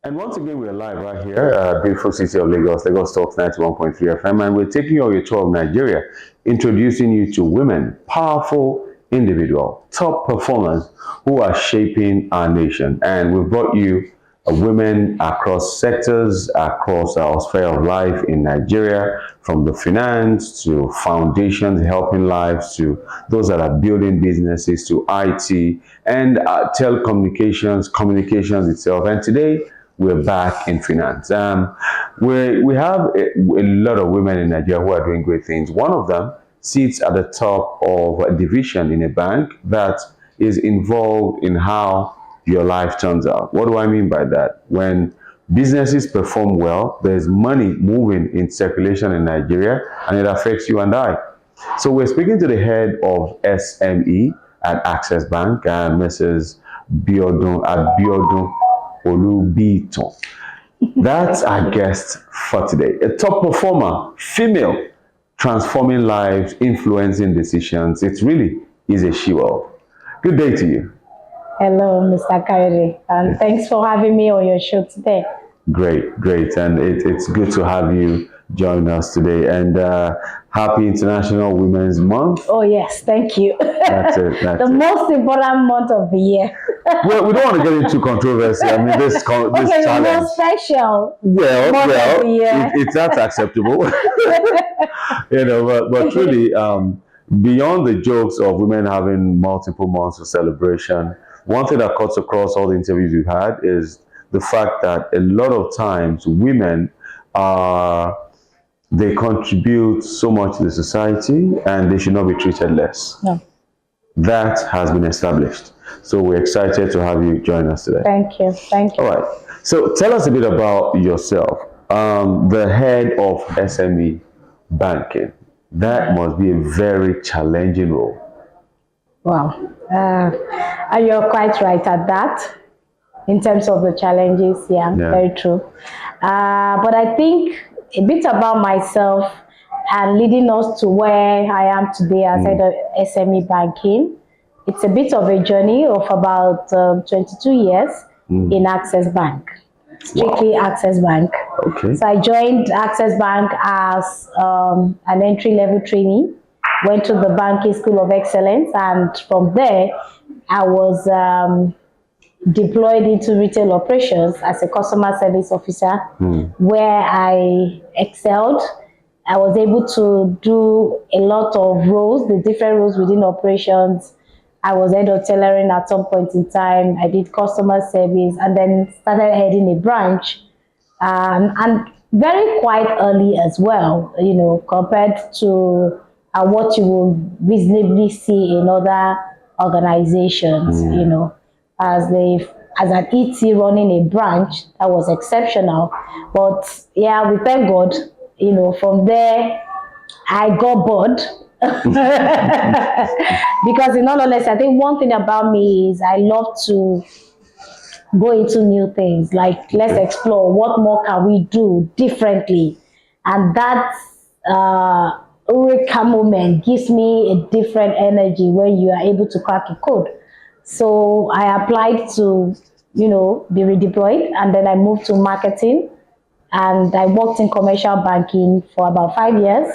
And once again, we're live right here, beautiful city of Lagos, Lagos Talks 91.3 FM, and we're taking you on your tour of Nigeria, introducing you to women, powerful individual, top performers who are shaping our nation. And we've brought you women across sectors, across our sphere of life in Nigeria, from the finance to foundations helping lives to those that are building businesses to IT and telecommunications, communications itself. And today, we're back in finance. We have a lot of women in Nigeria who are doing great things. One of them sits at the top of a division in a bank that is involved in how your life turns out. What do I mean by that? When businesses perform well, there's money moving in circulation in Nigeria and it affects you and I. So we're speaking to the head of SME at Access Bank, Mrs. Abiodun Olubitan. That's our guest for today. A top performer, female, transforming lives, influencing decisions. It really is a she-wolf. Good day to you. Hello, Mr. Kayode, and thanks for having me on your show today. Great, great. And it's good to have you join us today. And happy International Women's Month. Oh, yes, thank you. That's it. The most important month of the year. Well, we don't want to get into controversy. I mean, this Okay, challenge. the most special Well, month of the year. it's not acceptable. But truly, beyond the jokes of women having multiple months of celebration, one thing that cuts across all the interviews we've had is the fact that a lot of times women are they contribute so much to the society and they should not be treated less. No. That has been established. So we're excited to have you join us today. Thank you. Thank you. All right. So tell us a bit about yourself. The head of SME banking. That must be a very challenging role. Wow. And you're quite right at that. In terms of the challenges, yeah. Very true. But I think a bit about myself and leading us to where I am today as head of SME banking. It's a bit of a journey of about 22 years in Access Bank, strictly Access Bank. Okay. So I joined Access Bank as an entry-level trainee, went to the Banking School of Excellence, and from there I was deployed into retail operations as a customer service officer, where I excelled. I was able to do a lot of roles, the different roles within operations. I was head of tailoring at some point in time. I did customer service and then started heading a branch, and very quite early as well, you know, compared to what you will reasonably see in other organizations, you know. As an ET running a branch, that was exceptional. But yeah, we thank God, you know, from there I got bored. Because in all honesty, I think one thing about me is I love to go into new things. Like, let's explore what more can we do differently. And that eureka moment gives me a different energy when you are able to crack a code. So I applied to, you know, be redeployed, and then I moved to marketing, and I worked in commercial banking for about 5 years.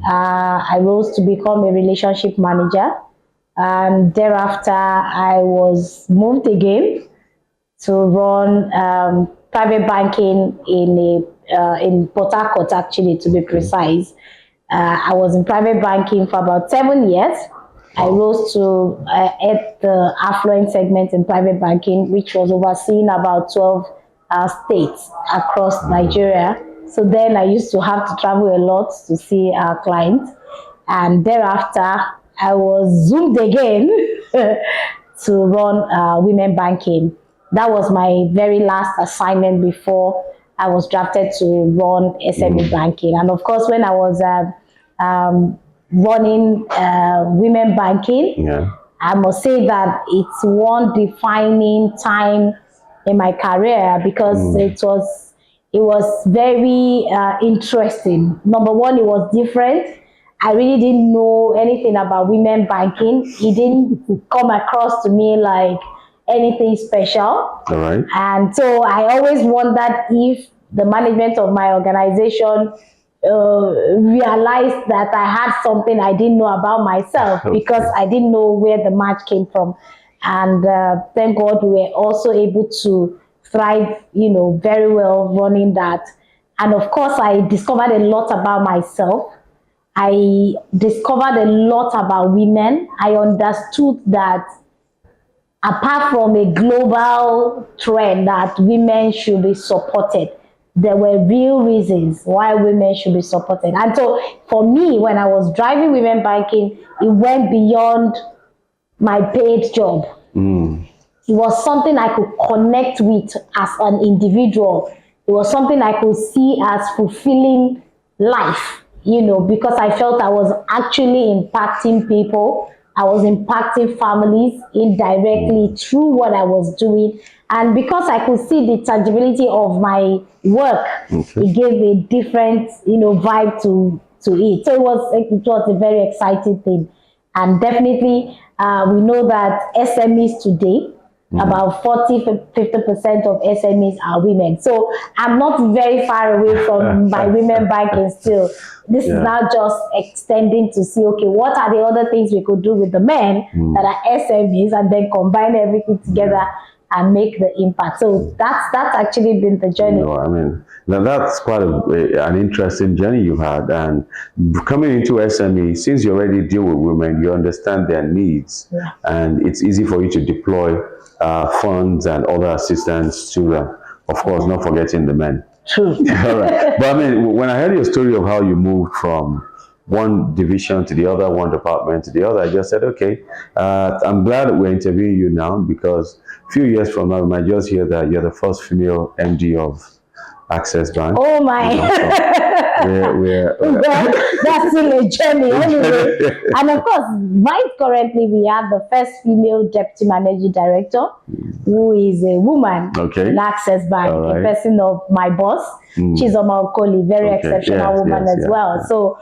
I rose to become a relationship manager, and thereafter I was moved again to run private banking in Port Harcourt, actually, to be precise. I was in private banking for about 7 years. I rose to at the affluent segment in private banking, which was overseeing about 12 states across Nigeria. So then I used to have to travel a lot to see our clients. And thereafter, I was zoomed again to run women banking. That was my very last assignment before I was drafted to run SME banking. And of course, when I was running women banking, I must say that it's one defining time in my career because it was very interesting. Number one, it was different. I really didn't know anything about women banking. It didn't come across to me like anything special. All right. And so I always wondered if the management of my organization realized that I had something I didn't know about myself, because I didn't know where the match came from. And thank God we were also able to thrive, very well running that. And of course, I discovered a lot about myself. I discovered a lot about women. I understood that apart from a global trend that women should be supported, there were real reasons why women should be supported. And so for me, when I was driving women banking, it went beyond my paid job. It was something I could connect with as an individual. It was something I could see as fulfilling life, because I felt I was actually impacting people. I was impacting families indirectly through what I was doing. And because I could see the tangibility of my work, it gave a different, vibe to it. So it was a very exciting thing. And definitely, we know that SMEs today, about 40–50% of SMEs are women. So I'm not very far away from my women banking still. This is now just extending to see, okay, what are the other things we could do with the men that are SMEs, and then combine everything together and make the impact. So that's actually been the journey. I mean, now that's quite an interesting journey you've had. And coming into SME, since you already deal with women, you understand their needs, and it's easy for you to deploy funds and other assistance to them. Of course, not forgetting the men. True. All right. But I mean, when I heard your story of how you moved from one division to the other, one department to the other, I just said, okay, I'm glad that we're interviewing you now, because a few years from now, we might just hear that you're the first female MD of Access Bank. Oh my. That's still a journey anyway. And of course, right currently we have the first female deputy managing director, who is a woman in Access Bank, a person of my boss, Chizoma Okoli, very exceptional woman as well. So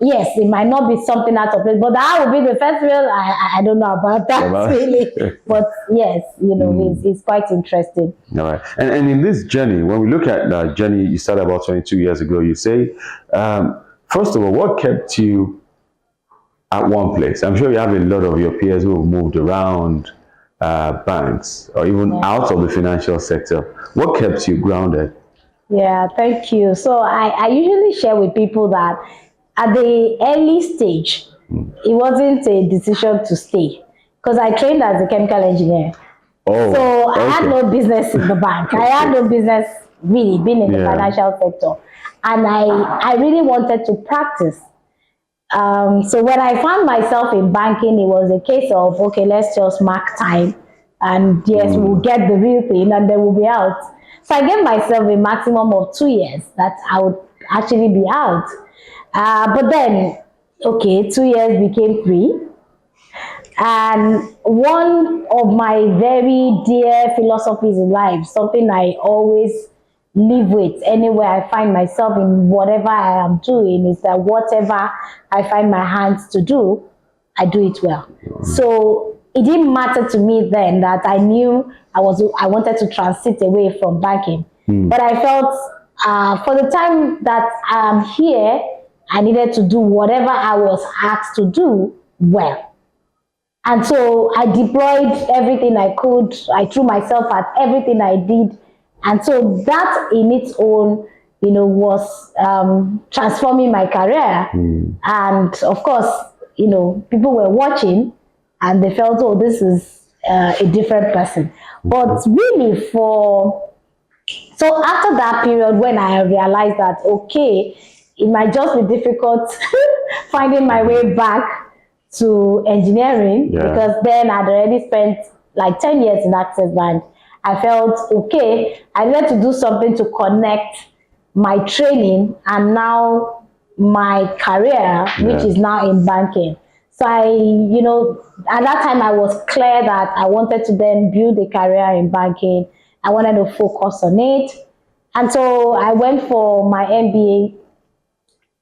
yes, it might not be something out of place, but I will be the first female. I don't know about that really, but yes, it's quite interesting. All right. And in this journey, when we look at the journey you started about 22 years ago, you say, first of all, what kept you at one place? I'm sure you have a lot of your peers who have moved around banks or even out of the financial sector. What kept you grounded? Yeah, thank you. So I usually share with people that at the early stage, it wasn't a decision to stay, because I trained as a chemical engineer. So I had no business in the bank. I had no business really being in the financial sector. And I really wanted to practice. So when I found myself in banking, it was a case of, okay, let's just mark time. And yes, we'll get the real thing and then we'll be out. So I gave myself a maximum of 2 years that I would actually be out. But then, okay, 2 years became 3. And one of my very dear philosophies in life, something I always live with anywhere I find myself in whatever I am doing, is that whatever I find my hands to do, I do it well. So it didn't matter to me then that I knew I wanted to transit away from banking. But I felt for the time that I'm here, I needed to do whatever I was asked to do well. And so I deployed everything I could. I threw myself at everything I did. And so that in its own, was transforming my career. And of course, people were watching and they felt, oh, this is a different person. But really so after that period, when I realized that, okay, it might just be difficult finding my way back to engineering, because then I'd already spent like 10 years in Access Bank. I felt, okay, I needed to do something to connect my training and now my career, which is now in banking. So at that time I was clear that I wanted to then build a career in banking. I wanted to focus on it. And so I went for my MBA.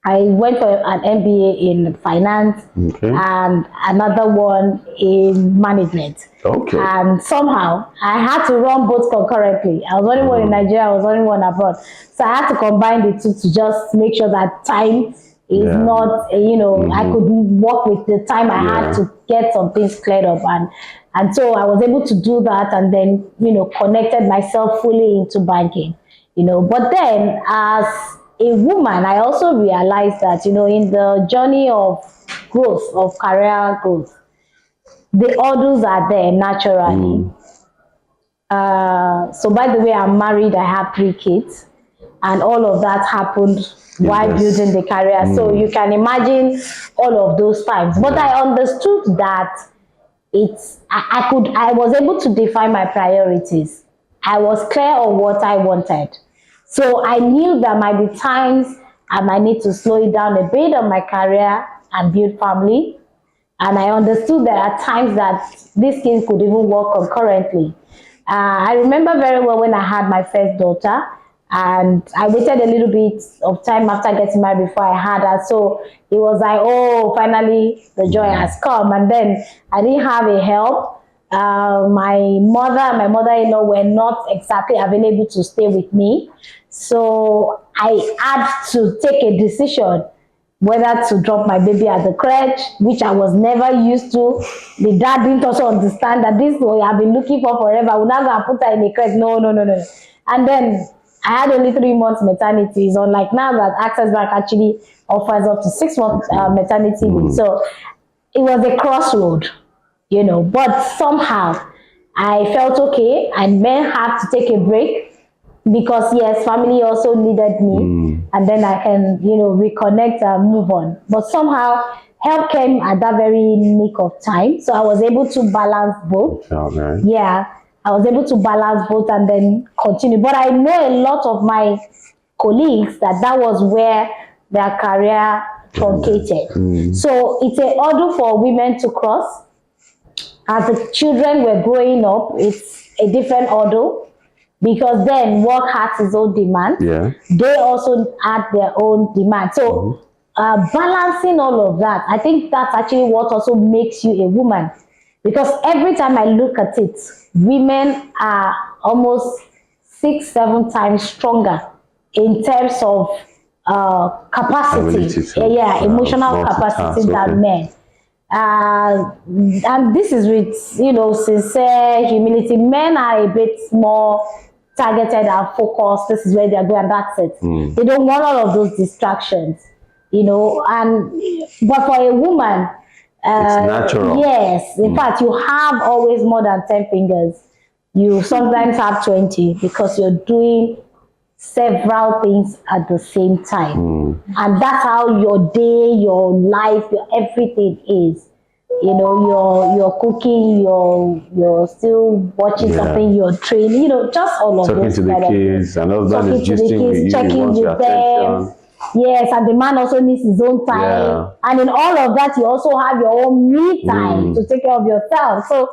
I went for an MBA in finance Okay. and another one in management. Okay. And somehow I had to run both concurrently. I was only one in Nigeria, I was only one abroad. So I had to combine the two to just make sure that time is Yeah. not, I could work with the time I had to get some things cleared up. And so I was able to do that and then, connected myself fully into banking, But then as a woman, I also realized that, in the journey of growth, of career growth, the hurdles are there naturally. So by the way, I'm married, I have 3 kids, and all of that happened while building the career. So you can imagine all of those times. But I understood that I was able to define my priorities. I was clear on what I wanted. So I knew that might be times I might need to slow it down a bit on my career and build family. And I understood there are times that these things could even work concurrently. I remember very well when I had my first daughter, and I waited a little bit of time after getting married before I had her. So it was like, oh, finally the joy has come. And then I didn't have a help. My mother and my mother-in-law were not exactly available to stay with me. So I had to take a decision whether to drop my baby at the crèche, which I was never used to. The dad didn't also understand that this way I've been looking for forever. We're not going to put her in a crèche. No, no, no, no. And then I had only 3 months maternity. So unlike now that Access Bank actually offers up to 6 months maternity leave. So it was a crossroad, but somehow I felt okay. I may have to take a break because yes, family also needed me, and then I can, reconnect and move on. But somehow help came at that very nick of time. So I was able to balance both. Okay. Yeah, I was able to balance both and then continue. But I know a lot of my colleagues that was where their career truncated. So it's a hurdle for women to cross. As the children were growing up, it's a different hurdle because then work has its own demand. Yeah. They also had their own demand. So balancing all of that, I think that's actually what also makes you a woman. Because every time I look at it, women are almost 6-7 times stronger in terms of capacity, emotional capacity than men. And this is with, sincere humility. Men are a bit more targeted and focused. This is where they're going, and that's it. They don't want all of those distractions, but for a woman, it's natural. Yes, in fact, you have always more than 10 fingers. You sometimes have 20 because you're doing several things at the same time. And that's how your day, your life, your everything is. You're cooking, you're still watching something, you're training, just all of those. Talking to the kids, and husband is gisting with you, checking with them. Yes, and the man also needs his own time. Yeah. And in all of that, you also have your own me time to take care of yourself. So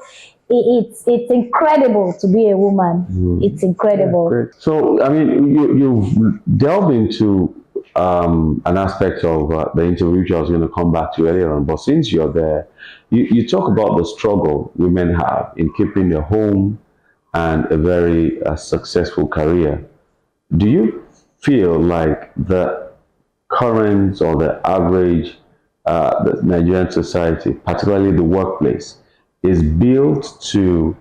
it's incredible to be a woman. It's incredible. Yeah, so, I mean, you've delved into an aspect of the interview which I was going to come back to earlier on. But since you're there, you talk about the struggle women have in keeping their home and a very successful career. Do you feel like the current or the average the Nigerian society, particularly the workplace, is built to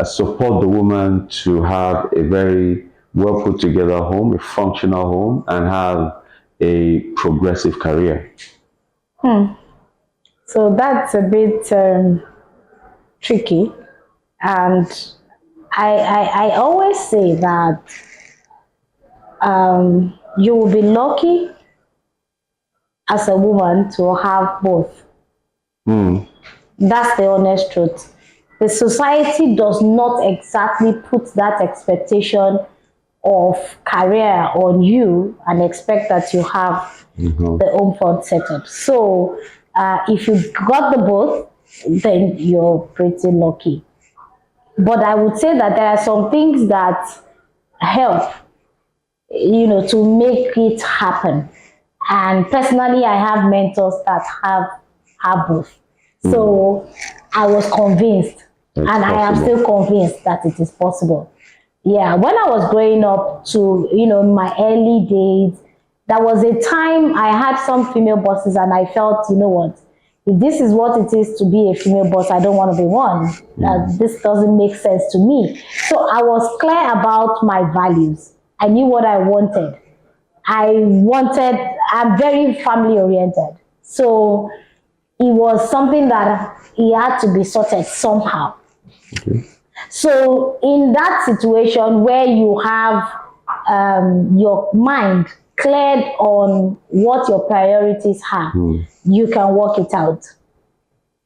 support the woman to have a very well put together home, a functional home, and have a progressive career? So that's a bit tricky, and I always say that you will be lucky as a woman to have both. That's the honest truth. The society does not exactly put that expectation of career on you and expect that you have the home fund setup. So if you got the both, then you're pretty lucky. But I would say that there are some things that help, to make it happen. And personally, I have mentors that have both. So I was convinced, It's and I am possible. still convinced that it is possible. Yeah, when I was growing up to, in my early days, there was a time I had some female bosses and I felt, you know what, if this is what it is to be a female boss, I don't want to be one. This doesn't make sense to me. So I was clear about my values. I knew what I wanted. I'm very family oriented. So it was something that it had to be sorted somehow. Okay. So in that situation where you have your mind cleared on what your priorities are, you can work it out.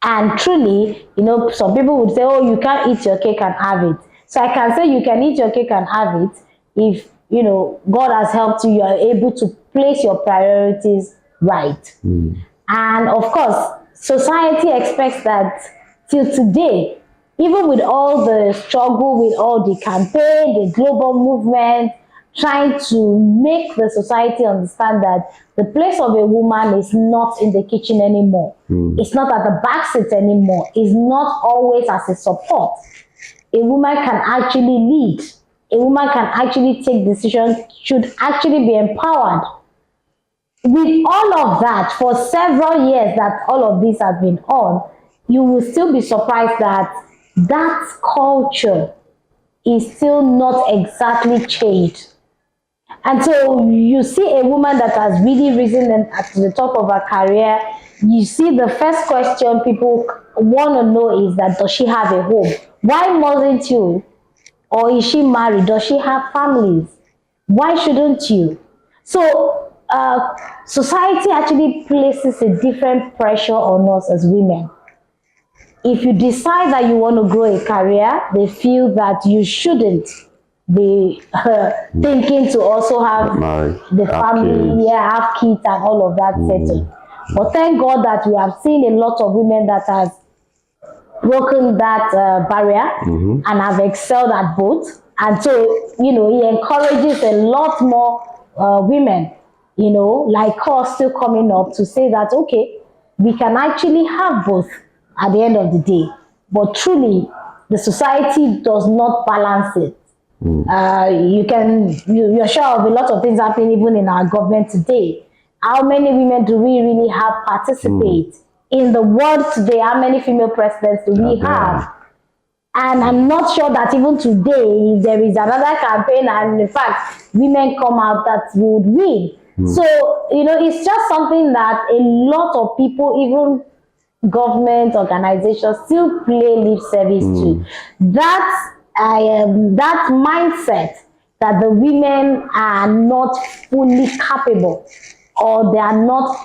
And truly, some people would say, oh, you can't eat your cake and have it. So I can say you can eat your cake and have it if, God has helped you, you are able to place your priorities right. And of course, society expects that till today, even with all the struggle, with all the campaign, the global movement, trying to make the society understand that the place of a woman is not in the kitchen anymore. It's not at the back seat anymore. It's not always as a support. A woman can actually lead. A woman can actually take decisions, should actually be empowered. With all of that, for several years that all of this has been on, you will still be surprised that that culture is still not exactly changed. And so you see a woman that has really risen at the top of her career. You see the first question people want to know is that, does she have a home? Why mustn't you? Or is she married? Does she have families? Why shouldn't you? So society actually places a different pressure on us as women. If you decide that you want to grow a career, they feel that you shouldn't be thinking to also have the family, have kids and all of that settled. But thank God that we have seen a lot of women that has broken that barrier and have excelled at both. And so, he encourages a lot more women, like us still coming up to say that, okay, we can actually have both at the end of the day. But truly, the society does not balance it. You're sure of a lot of things happening even in our government today. How many women do we really have participate? In the world today, how many female presidents do we have? And I'm not sure that even today, if there is another campaign and in fact, women come out that would win. So, it's just something that a lot of people, even government organizations, still play lip service to. That mindset that the women are not fully capable or they are not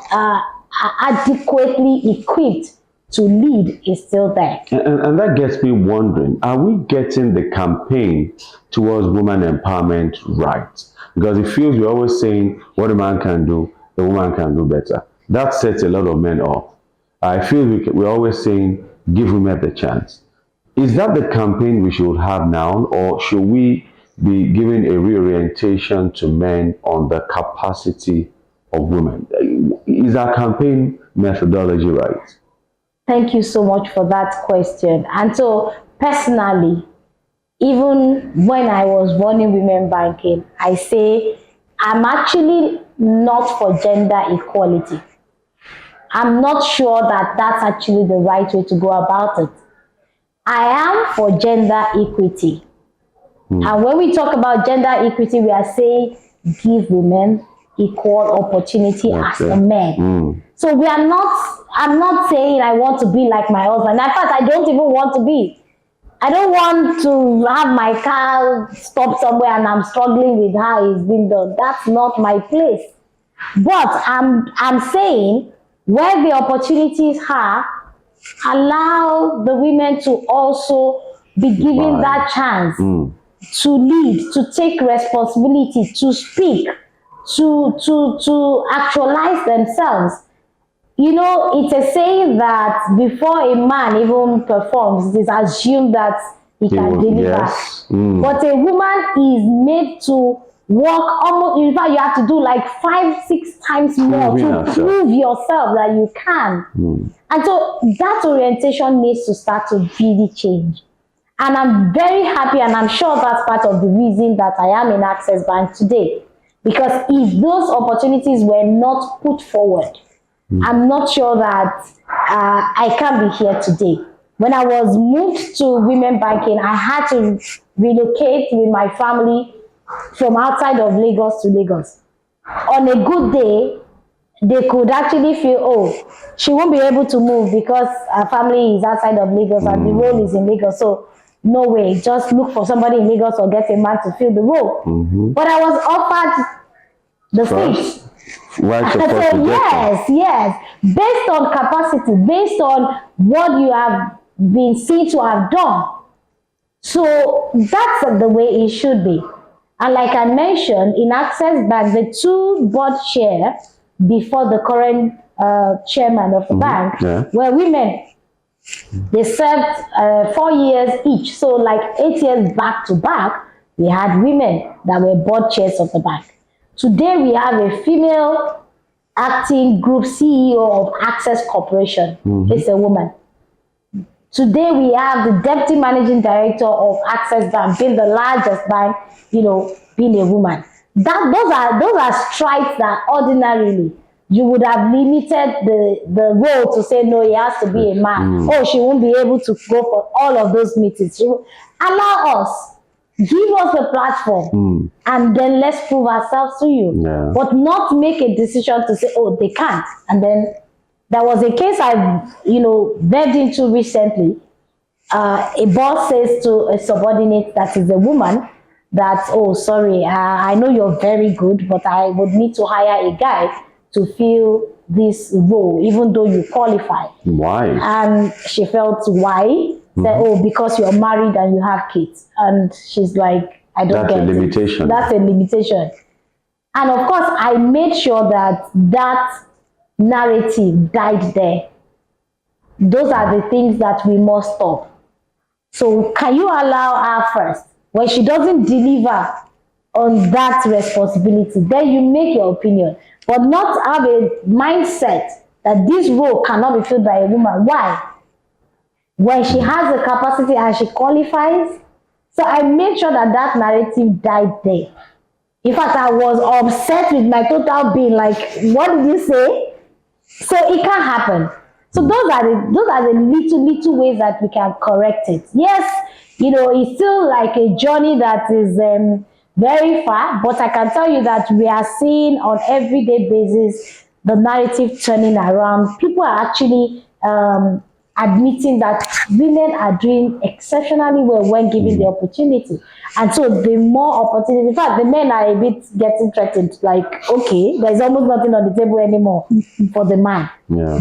adequately equipped to lead is still there. And that gets me wondering, are we getting the campaign towards women empowerment right? Because it feels we're always saying what a man can do, the woman can do better. That sets a lot of men off. I feel we're always saying give women the chance. Is that the campaign we should have now, or should we be giving a reorientation to men on the capacity of women? Is our campaign methodology right? Thank you so much for that question. And so personally, even when I was running women banking, I say I'm actually not for gender equality. I'm not sure that that's actually the right way to go about it. I am for gender equity. And when we talk about gender equity, we are saying give women equal opportunity as the men. So I'm not saying I want to be like my husband. In fact, I don't even want to be. I don't want to have my car stop somewhere and I'm struggling with how it's being done. That's not my place. But I'm saying where the opportunities are, allow the women to also be given that chance to lead, to take responsibility, to speak, to actualize themselves. It's a saying that before a man even performs, it is assumed that he can deliver. But a woman is made to work almost, in fact, you have to do like 5-6 times more to prove yourself that you can. And so that orientation needs to start to really change. And I'm very happy, and I'm sure that's part of the reason that I am in Access Bank today. Because if those opportunities were not put forward, I'm not sure that I can be here today. When I was moved to women banking, I had to relocate with my family from outside of Lagos to Lagos. On a good day, they could actually feel, oh, she won't be able to move because her family is outside of Lagos and the role is in Lagos. So no way, just look for somebody in Lagos or get a man to fill the role. But I was offered the seat. Right, so yes, based on capacity, based on what you have been seen to have done. So that's the way it should be. And like I mentioned, in Access Bank, the 2 board chair before the current chairman of the bank were women. They served 4 years each. So like 8 years back to back, we had women that were board chairs of the bank. Today, we have a female acting group CEO of Access Corporation. It's a woman. Today, we have the deputy managing director of Access Bank, being the largest bank, being a woman. Those are strides that ordinarily you would have limited the role to say, no, he has to be a man. Oh, she won't be able to go for all of those meetings. Allow us. Give us a platform and then let's prove ourselves to you. But not make a decision to say, oh, they can't. And then there was a case I, delved into recently. A boss says to a subordinate that is a woman that, oh, sorry, I know you're very good, but I would need to hire a guy to fill this role, even though you qualify. Why? And she felt, why? Said, oh, because you're married and you have kids. And she's like, I don't get it. That's a limitation. That's a limitation. And of course, I made sure that that narrative died there. Those are the things that we must stop. So can you allow her first? When she doesn't deliver on that responsibility, then you make your opinion. But not have a mindset that this role cannot be filled by a woman. Why? When she has the capacity and she qualifies. So I made sure that that narrative died there. In fact, I was upset with my total being like, what did you say? So it can't happen. So those are the little ways that we can correct it. Yes, it's still like a journey that is very far, but I can tell you that we are seeing on everyday basis the narrative turning around. People are actually admitting that women are doing exceptionally well when given the opportunity. And so the more opportunity, in fact, the men are a bit getting threatened, like, okay, there's almost nothing on the table anymore for the man.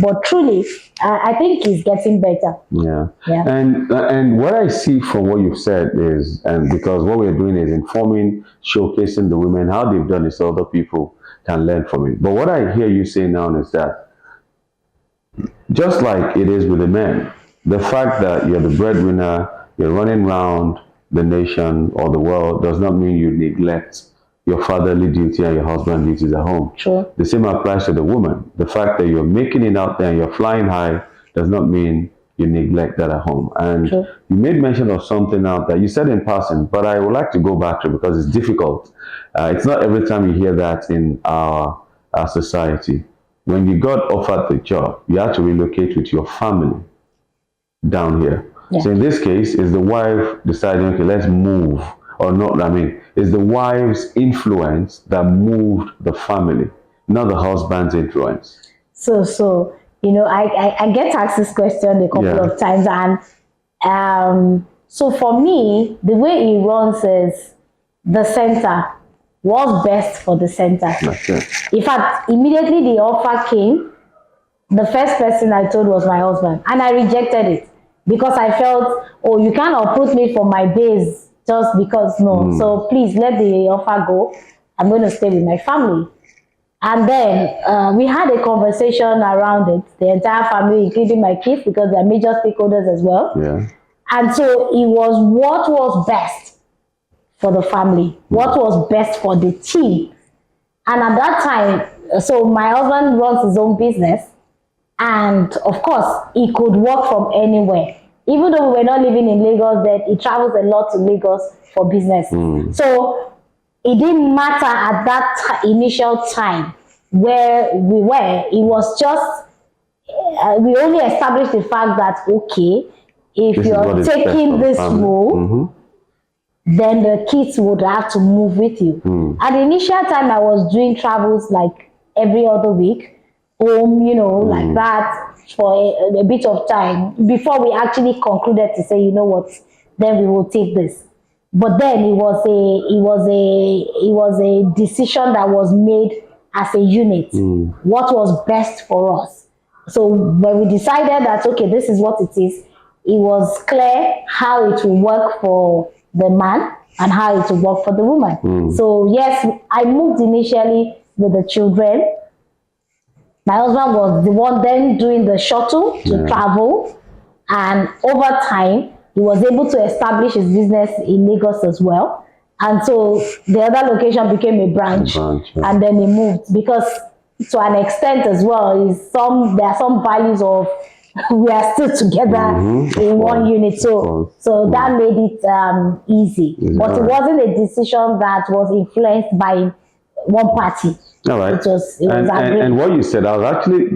But truly, I think it's getting better. And what I see from what you've said is, and because what we're doing is informing, showcasing the women, how they've done it so other people can learn from it. But what I hear you say now is that just like it is with the men, the fact that you're the breadwinner, you're running around the nation or the world does not mean you neglect your fatherly duty and your husband duties at home. Sure. The same applies to the woman. The fact that you're making it out there and you're flying high does not mean you neglect that at home. And you made mention of something out that you said in passing, but I would like to go back to it because it's difficult. It's not every time you hear that in our society. When you got offered the job, you had to relocate with your family down here. So in this case, is the wife deciding, okay, let's move, or not, it's the wife's influence that moved the family, not the husband's influence. So I get asked this question a couple of times, and so for me, the way it runs is the center. What's best for the center? In fact, immediately the offer came, the first person I told was my husband, and I rejected it because I felt, oh, you can't uproot me from my base just because, no. So please let the offer go. I'm going to stay with my family. And then we had a conversation around it, the entire family, including my kids, because they're major stakeholders as well. And so it was what was best for the family, what was best for the team. And at that time, so my husband runs his own business, and of course, he could work from anywhere. Even though we were not living in Lagos, then he travels a lot to Lagos for business. So it didn't matter at that initial time where we were. It was just, we only established the fact that, okay, if you're taking this role, then the kids would have to move with you. At the initial time, I was doing travels like every other week, home, like that for a bit of time before we actually concluded to say, you know what, then we will take this. But then it was a decision that was made as a unit. What was best for us? So when we decided that, okay, this is what it is, it was clear how it will work for the man and how it will work for the woman. So yes, I moved initially with the children. My husband was the one then doing the shuttle to travel, and over time he was able to establish his business in Lagos as well. And so the other location became a branch, and then he moved, because to an extent as well, there are some values of we are still together in one unit. So that made it easy. But it wasn't a decision that was influenced by one party. All right. It was and what you said, I was actually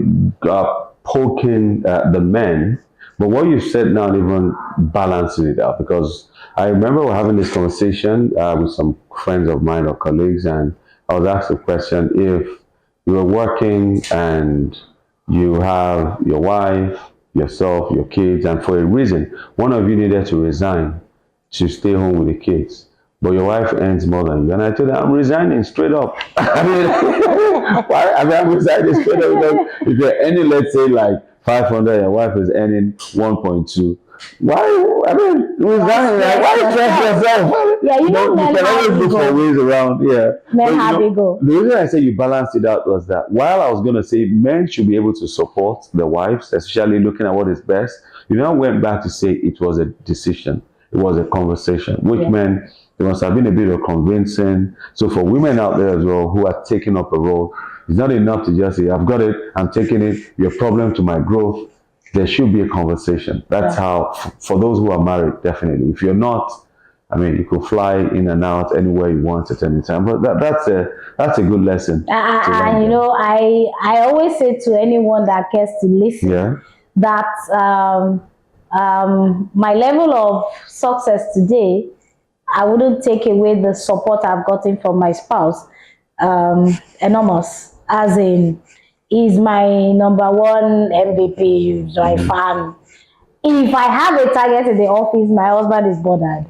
poking the men, but what you said now even balancing it out, because I remember we're having this conversation with some friends of mine or colleagues, and I was asked the question, if you were working and you have your wife, yourself, your kids, and for a reason, one of you needed to resign to stay home with the kids, but your wife earns more than you. And I told her, I'm resigning straight up. I'm resigning straight up, because if you're earning, let's say, like 500, your wife is earning 1.2. Why? Resign. Why stress yourself? Yeah, you can always look for ways around. Yeah. Men have ego. The reason I say you balanced it out was that while I was going to say men should be able to support their wives, especially looking at what is best, I went back to say it was a decision. It was a conversation, which meant there must have been a bit of convincing. So for women out there as well who are taking up a role, it's not enough to just say, I've got it, I'm taking it, you're a problem to my growth. There should be a conversation. That's how, for those who are married, definitely. If you're not, you could fly in and out anywhere you want at any time. But that's a good lesson. I always say to anyone that cares to listen that my level of success today, I wouldn't take away the support I've gotten from my spouse. Enormous, as in, he's my number one MVP, my fan. If I have a target in the office, my husband is bothered.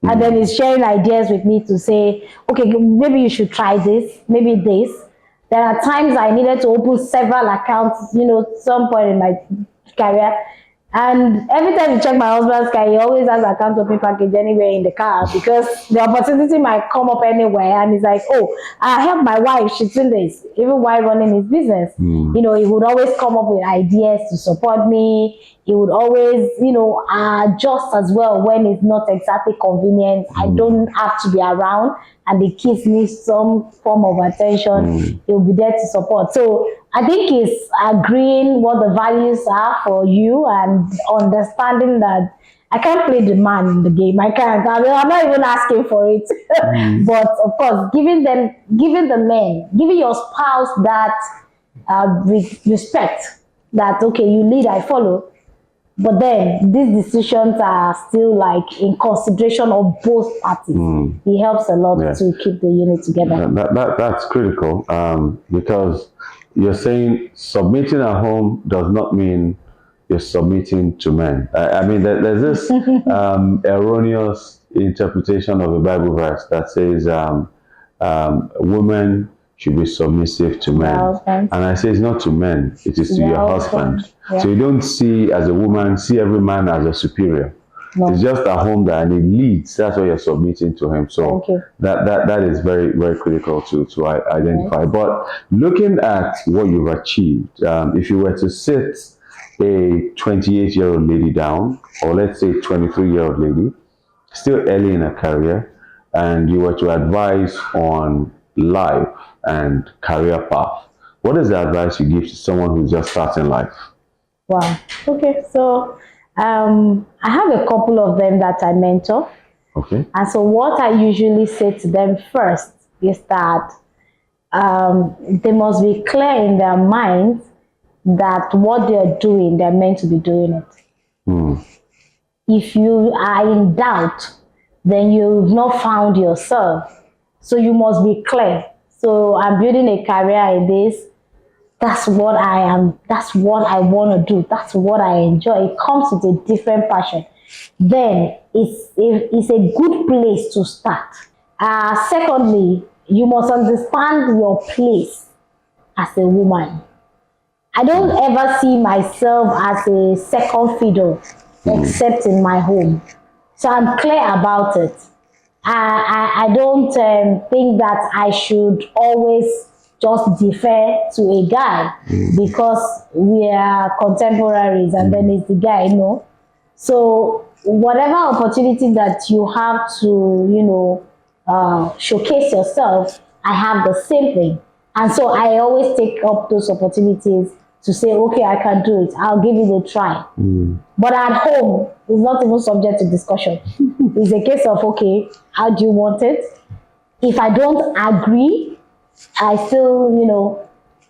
And then he's sharing ideas with me to say, okay, maybe you should try this, maybe this. There are times I needed to open several accounts, some point in my career. And every time you check my husband's car, he always has account opening package anywhere in the car, because the opportunity might come up anywhere. And he's like, oh, I help my wife, she's doing this. Even while running his business, he would always come up with ideas to support me. He would always, adjust as well when it's not exactly convenient. I don't have to be around and the kids need some form of attention. He'll be there to support. So I think it's agreeing what the values are for you and understanding that I can't play the man in the game. I can't. I'm not even asking for it. But of course, giving your spouse that respect, that, okay, you lead, I follow. But then these decisions are still like in consideration of both parties. It helps a lot to keep the unit together. That's critical, because you're saying submitting at home does not mean you're submitting to men. There's this erroneous interpretation of a Bible verse that says women should be submissive to men. And I say it's not to men, it is to your husband. So you don't see as a woman, see every man as a superior. No. It's just at home that, and he leads, that's why you're submitting to him. So that is very, very critical to identify. But looking at what you've achieved, if you were to sit a 28-year-old lady down, or let's say 23-year-old lady, still early in her career, and you were to advise on life and career path, what is the advice you give to someone who's just starting life? Wow. Okay. So I have a couple of them that I mentor. Okay. And so what I usually say to them first is that they must be clear in their minds that what they're doing, they're meant to be doing it. If you are in doubt, then you've not found yourself. So you must be clear. So I'm building a career in this. That's what I am. That's what I want to do. That's what I enjoy. It comes with a different passion. Then it's a good place to start. Secondly, you must understand your place as a woman. I don't ever see myself as a second fiddle except in my home. So I'm clear about it. I don't think that I should always just defer to a guy because we are contemporaries and then it's the guy, So whatever opportunity that you have to, showcase yourself, I have the same thing. And so I always take up those opportunities to say, okay, I can do it. I'll give it a try. But at home, it's not even subject to discussion. It's a case of, okay, how do you want it? If I don't agree, I still,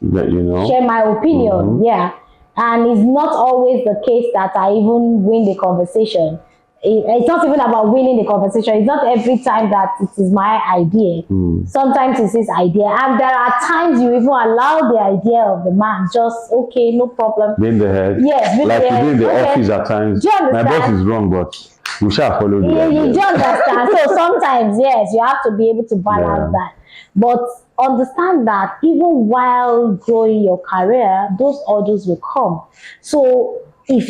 share my opinion. Yeah. And it's not always the case that I even win the conversation. It's not even about winning the conversation. It's not every time that it is my idea. Sometimes it's his idea. And there are times you even allow the idea of the man. Just, okay, no problem. Bend the head. Yes. Like the head. in the office at times. Do you understand? My boss is wrong, but we shall follow the you do understand. So sometimes, yes, you have to be able to balance that. But understand that even while growing your career, those orders will come. So if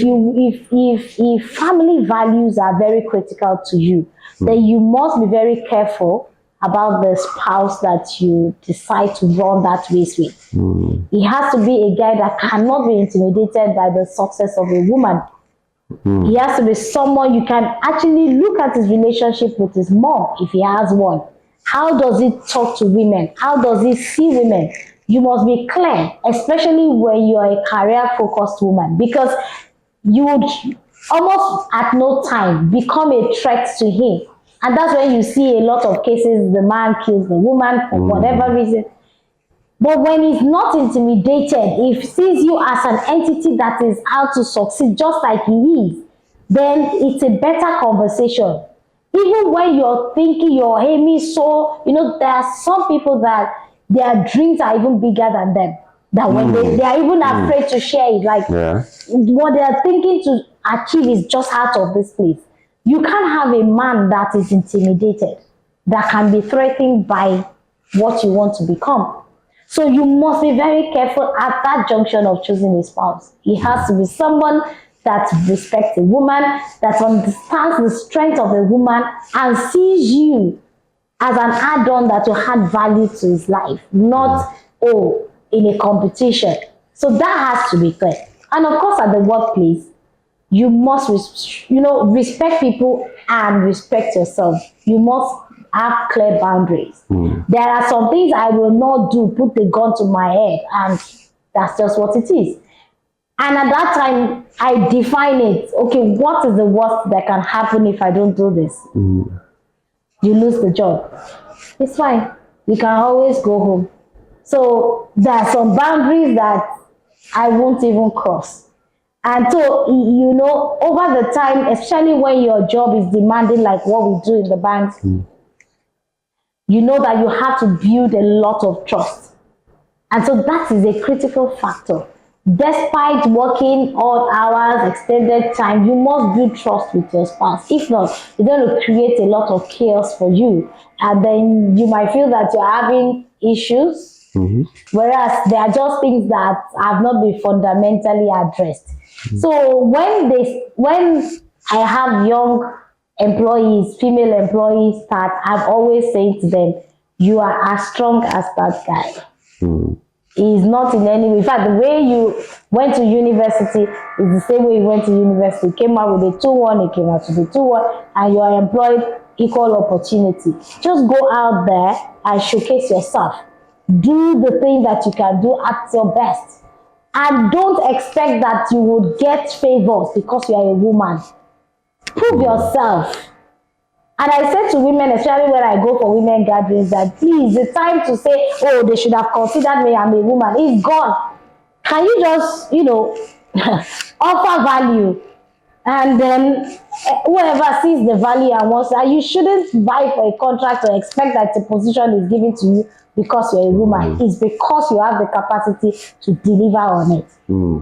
family values are very critical to you, then you must be very careful about the spouse that you decide to run that race with. It has to be a guy that cannot be intimidated by the success of a woman. He has to be someone you can actually look at his relationship with his mom, if he has one. How does he talk to women? How does he see women? You must be clear, especially when you are a career-focused woman, because you would almost at no time become a threat to him. And that's when you see a lot of cases, the man kills the woman for whatever reason. But when he's not intimidated, if he sees you as an entity that is out to succeed just like he is, then it's a better conversation. Even when you're thinking, you're aiming so, there are some people that their dreams are even bigger than them. That when they are even afraid to share it, like what they are thinking to achieve is just out of this place. You can't have a man that is intimidated, that can be threatened by what you want to become. So you must be very careful at that junction of choosing a spouse. It has to be someone that respects a woman, that understands the strength of a woman and sees you as an add-on that will add value to his life, not, in a competition. So that has to be clear. And of course, at the workplace, you must, respect people and respect yourself. You must have clear boundaries. There are some things I will not do, put the gun to my head, and that's just what it is. And at that time, I define it. Okay, what is the worst that can happen if I don't do this? You lose the job. It's fine. You can always go home. So there are some boundaries that I won't even cross. And so, over the time, especially when your job is demanding like what we do in the banks, you know that you have to build a lot of trust. And so that is a critical factor. Despite working odd hours, extended time, you must build trust with your spouse. If not, it's going to create a lot of chaos for you. And then you might feel that you're having issues, whereas there are just things that have not been fundamentally addressed. So when I have young employees, female employees, that I'm always saying to them, you are as strong as that guy. He is not in any way. In fact, the way you went to university is the same way you went to university. Came out with a 2-1, it came out with a 2-1, and you are employed equal opportunity. Just go out there and showcase yourself. Do the thing that you can do at your best. And don't expect that you would get favors because you are a woman. Prove yourself. And I say to women, especially when I go for women gatherings, that please, the time to say, oh, they should have considered me, I'm a woman, is gone. Can you just, offer value? And then whoever sees the value and wants that, you shouldn't buy for a contract or expect that the position is given to you because you're a woman. It's because you have the capacity to deliver on it.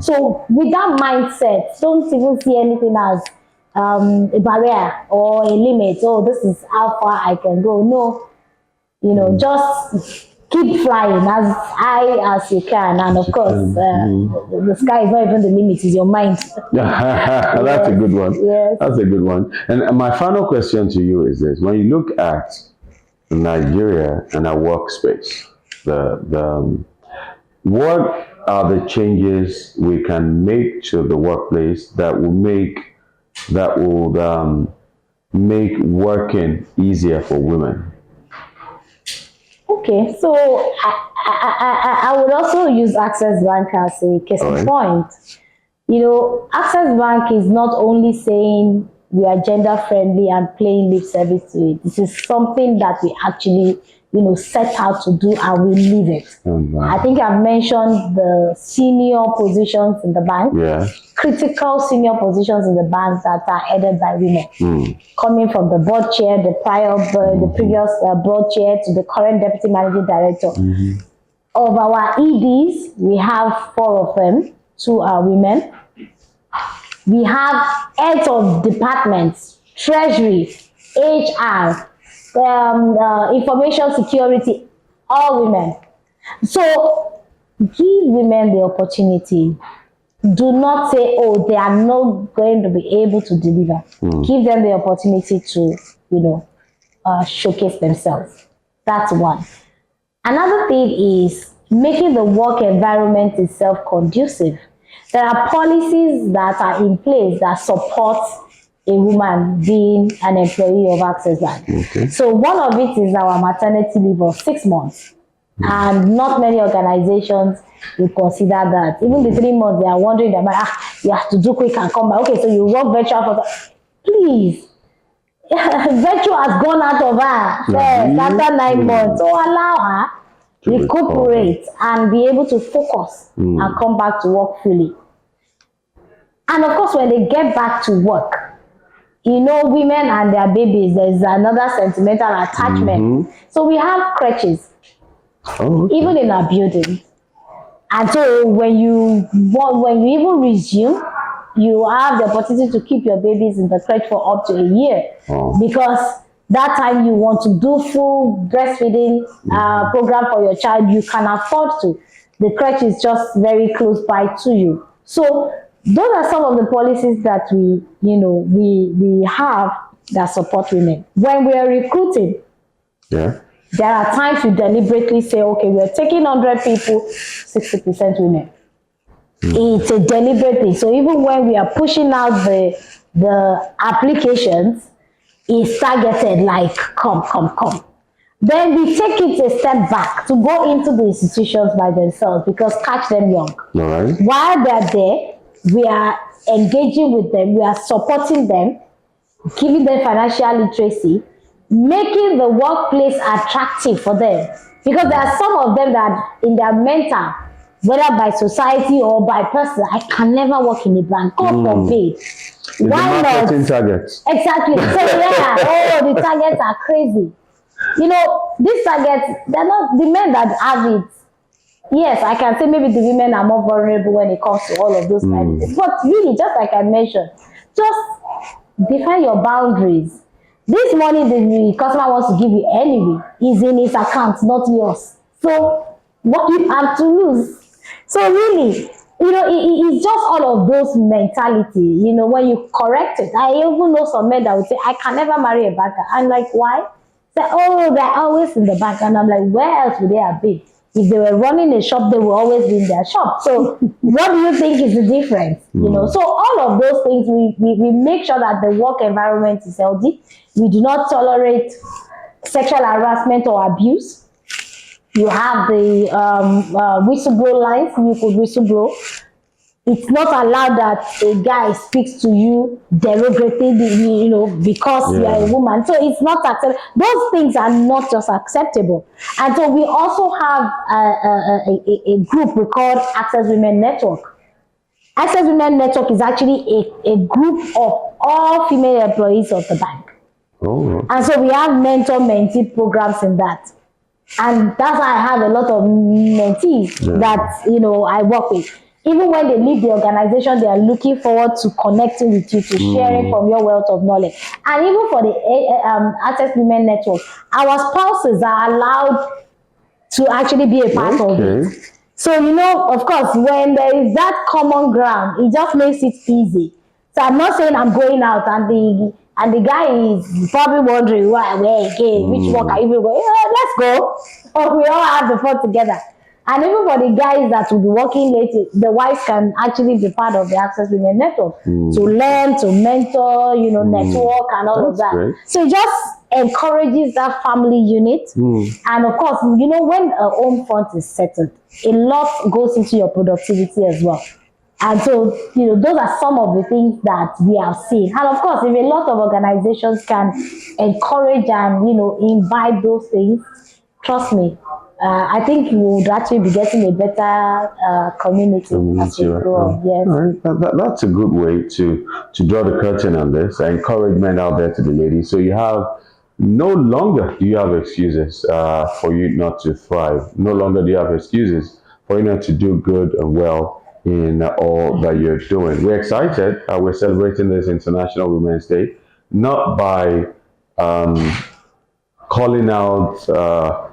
So with that mindset, don't even see anything as a barrier or a limit. Oh, this is how far I can go. No, just keep flying as high as you can, and of course, the sky is not even the limit; it's your mind. That's a good one. Yes. That's a good one. And my final question to you is this: when you look at Nigeria and our workspace, what are the changes we can make to the workplace that will make working easier for women? Okay, so I would also use Access Bank as a case in point. Access Bank is not only saying we are gender friendly and paying lip service to it. This is something that we actually, set out to do, and we live it. I think I've mentioned the senior positions in the bank. Yeah. Critical senior positions in the bank that are headed by women, coming from the board chair, the previous board chair, to the current deputy managing director. Of our EDs, we have 4 of them. 2 are women. We have heads of departments, treasury, HR, information security, all women. So give women the opportunity. Do not say, oh, they are not going to be able to deliver. Give them the opportunity to, showcase themselves. That's one. Another thing is making the work environment itself conducive. There are policies that are in place that support a woman being an employee of Access Bank. So one of it is our maternity leave of 6 months. And not many organizations will consider that. Even the 3 months, they are wondering, you have to do quick and come back. Okay, so you work virtual for please. Virtual has gone out of her first after 9 months. So allow her to recuperate and be able to focus and come back to work fully. And of course, when they get back to work, women and their babies, there's another sentimental attachment. So we have crutches. Even in our building. And so when you even resume, you have the opportunity to keep your babies in the crèche for up to a year. Because that time you want to do full breastfeeding program for your child, you can afford to. The crèche is just very close by to you. So those are some of the policies that we have that support women. When we are recruiting, there are times we deliberately say, okay, we're taking 100 people, 60% women. It's a deliberate thing. So even when we are pushing out the applications, it's targeted like, come. Then we take it a step back to go into the institutions by themselves, because catch them young. While they're there, we are engaging with them, we are supporting them, giving them financial literacy, making the workplace attractive for them. Because there are some of them that in their mental, whether by society or by person, I can never work in a bank. God forbid. Why not? Targets. Exactly. So the targets are crazy. These targets, they're not the men that have it. Yes, I can say maybe the women are more vulnerable when it comes to all of those things. But really, just like I mentioned, just define your boundaries. This money the customer wants to give you anyway is in his account, not yours. So what do you have to lose? So really, it's just all of those mentality. When you correct it, I even know some men that would say, I can never marry a banker. I'm like, why? Say, oh, they're always in the bank. And I'm like, where else would they have been? If they were running a shop, they will always be in their shop. So what do you think is the difference? You know, so all of those things, we make sure that the work environment is healthy. We do not tolerate sexual harassment or abuse. You have the whistleblow lines, you could whistleblow. It's not allowed that a guy speaks to you derogatively, you know, because you are a woman. So it's not acceptable. Those things are not just acceptable. And so we also have a group we call Access Women Network. Access Women Network is actually a group of all female employees of the bank. Oh. And so we have mentor-mentee programs in that. And that's why I have a lot of mentees that, you know, I work with. Even when they leave the organization, they are looking forward to connecting with you, to sharing from your wealth of knowledge. And even for the Access Women Network, our spouses are allowed to actually be a part of it. So, you know, of course, when there is that common ground, it just makes it easy. So I'm not saying I'm going out and the guy is probably wondering where again, which work are you going? Yeah, let's go. So we all have the fun together. And even for the guys that will be working late, the wives can actually be part of the Access Women Network to learn, to mentor, you know, network and all of that. Great. So it just encourages that family unit. And of course, you know, when a home front is settled, a lot goes into your productivity as well. And so, you know, those are some of the things that we have seen. And of course, if a lot of organizations can encourage and, you know, invite those things, trust me, I think we would actually be getting a better community as we grow on. Yes. All right. That's a good way to draw the curtain on this. Encouragement out there to the ladies. So you have no longer do you have excuses for you not to thrive. No longer do you have excuses for you not to do good and well in all that you're doing. We're excited. We're celebrating this International Women's Day, not by calling out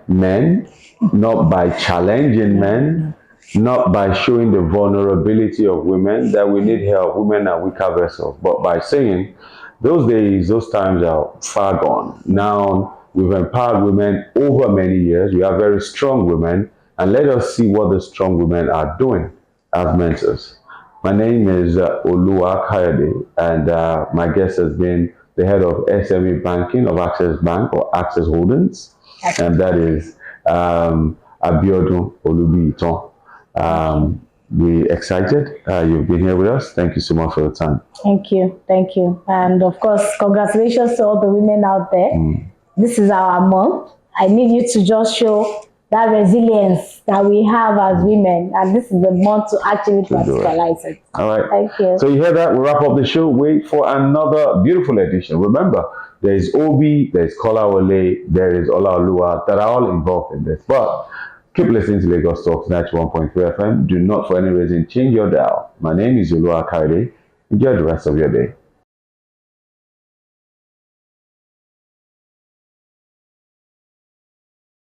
men, not by challenging men, not by showing the vulnerability of women, that we need help, women are weaker vessels, but by saying those days, those times are far gone. Now we've empowered women over many years. We are very strong women, and let us see what the strong women are doing as mentors. My name is Olubitan, and my guest has been the head of SME banking of Access Bank or Access Holdings, and that is Oyembimpe Olubitan. We're excited. You've been here with us. Thank you so much for the time. Thank you. Thank you. And of course, congratulations to all the women out there. This is our month. I need you to just show that resilience that we have as women, and this is the month to actually practicalize it. All right. Thank you. So you hear that? We'll wrap up the show. Wait for another beautiful edition. Remember, there is Obi, there is Kolawole, there is Olaoluwa that are all involved in this. But keep listening to Lagos Talks 91.3 FM. Do not for any reason change your dial. My name is Olubitan. Enjoy the rest of your day.